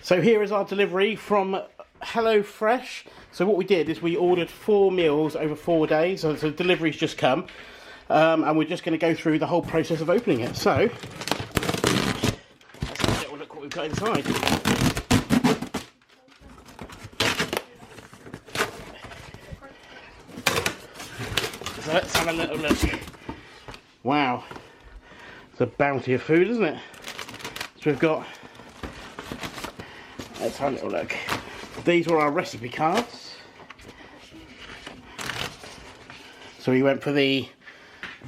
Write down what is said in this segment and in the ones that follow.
So here is our delivery from HelloFresh. So what we did is we ordered 4 meals over 4 days. So the delivery's just come. And we're just going to go through the whole process of opening it. So, let's have a little look what we've got inside. So let's have a little look. Wow. It's a bounty of food, isn't it? So we've got... Let's have a little look. These were our recipe cards. So we went for the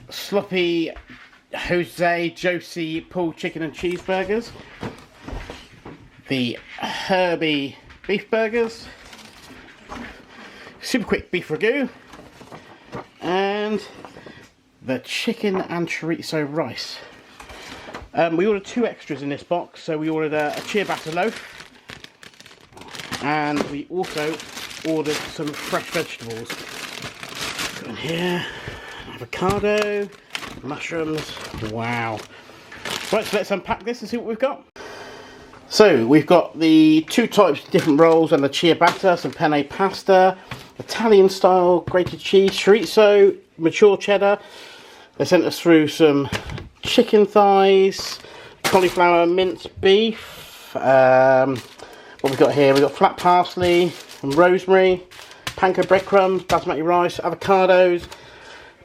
sloppy Jose Josie pulled chicken and cheeseburgers, the herby beef burgers, super quick beef ragu, and the chicken and chorizo rice. We ordered 2 extras in this box. So we ordered a ciabatta loaf, and we also ordered some fresh vegetables. Got in here avocado, mushrooms. Wow. Right, so let's unpack this and see what we've got. So we've got the 2 types of different rolls and the ciabatta, some penne pasta, Italian style grated cheese, chorizo, mature cheddar. They sent us through some chicken thighs, cauliflower minced beef. What we've got here, we've got flat parsley and rosemary, panko breadcrumbs, basmati rice, avocados,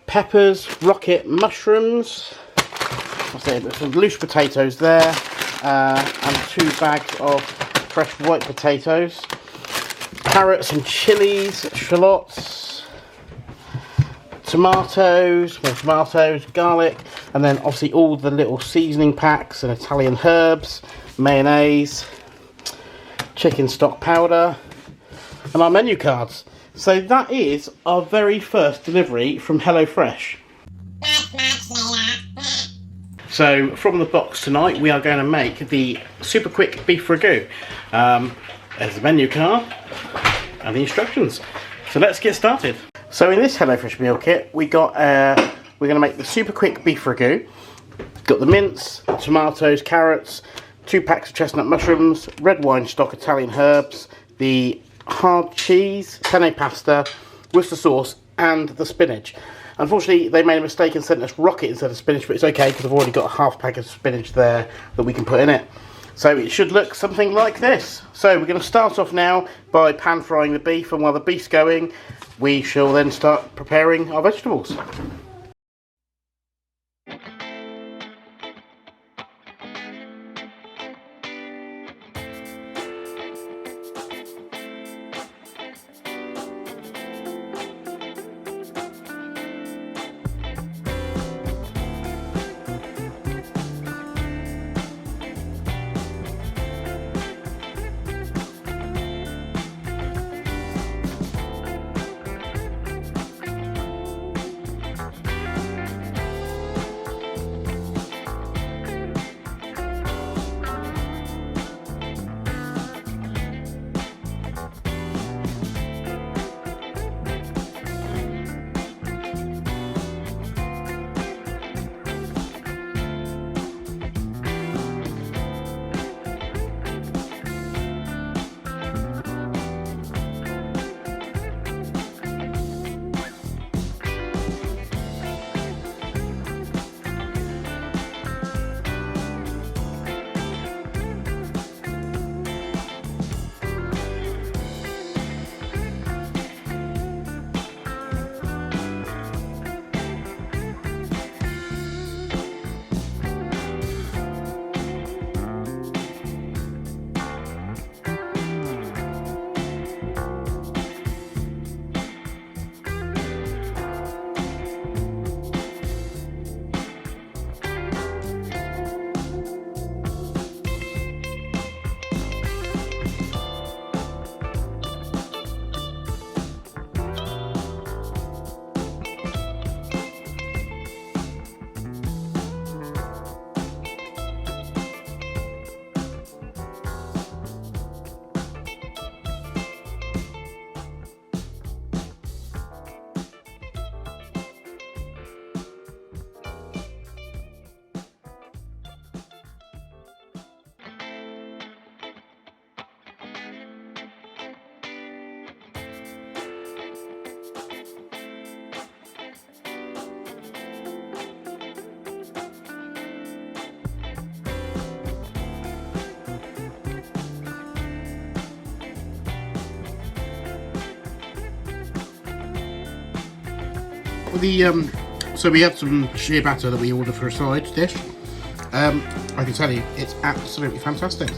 peppers, rocket mushrooms. What's there? There's some loose potatoes there, and 2 bags of fresh white potatoes, carrots and chilies, shallots, tomatoes, more tomatoes, garlic, and then obviously all the little seasoning packs and Italian herbs, mayonnaise, chicken stock powder, and our menu cards. So that is our very first delivery from HelloFresh. So from the box tonight we are going to make the super quick beef ragu. There's the menu card and the instructions. So let's get started. So in this HelloFresh meal kit we're going to make the super quick beef ragu. Got the mince, tomatoes, carrots, 2 packs of chestnut mushrooms, red wine stock, Italian herbs, the hard cheese, penne pasta, Worcester sauce, and the spinach. Unfortunately, they made a mistake and sent us rocket instead of spinach, but it's okay because I've already got a half pack of spinach there that we can put in it. So it should look something like this. So we're going to start off now by pan frying the beef, and while the beef's going, we shall then start preparing our vegetables. with the so we had some ciabatta that we ordered for a side dish. I can tell you, it's absolutely fantastic.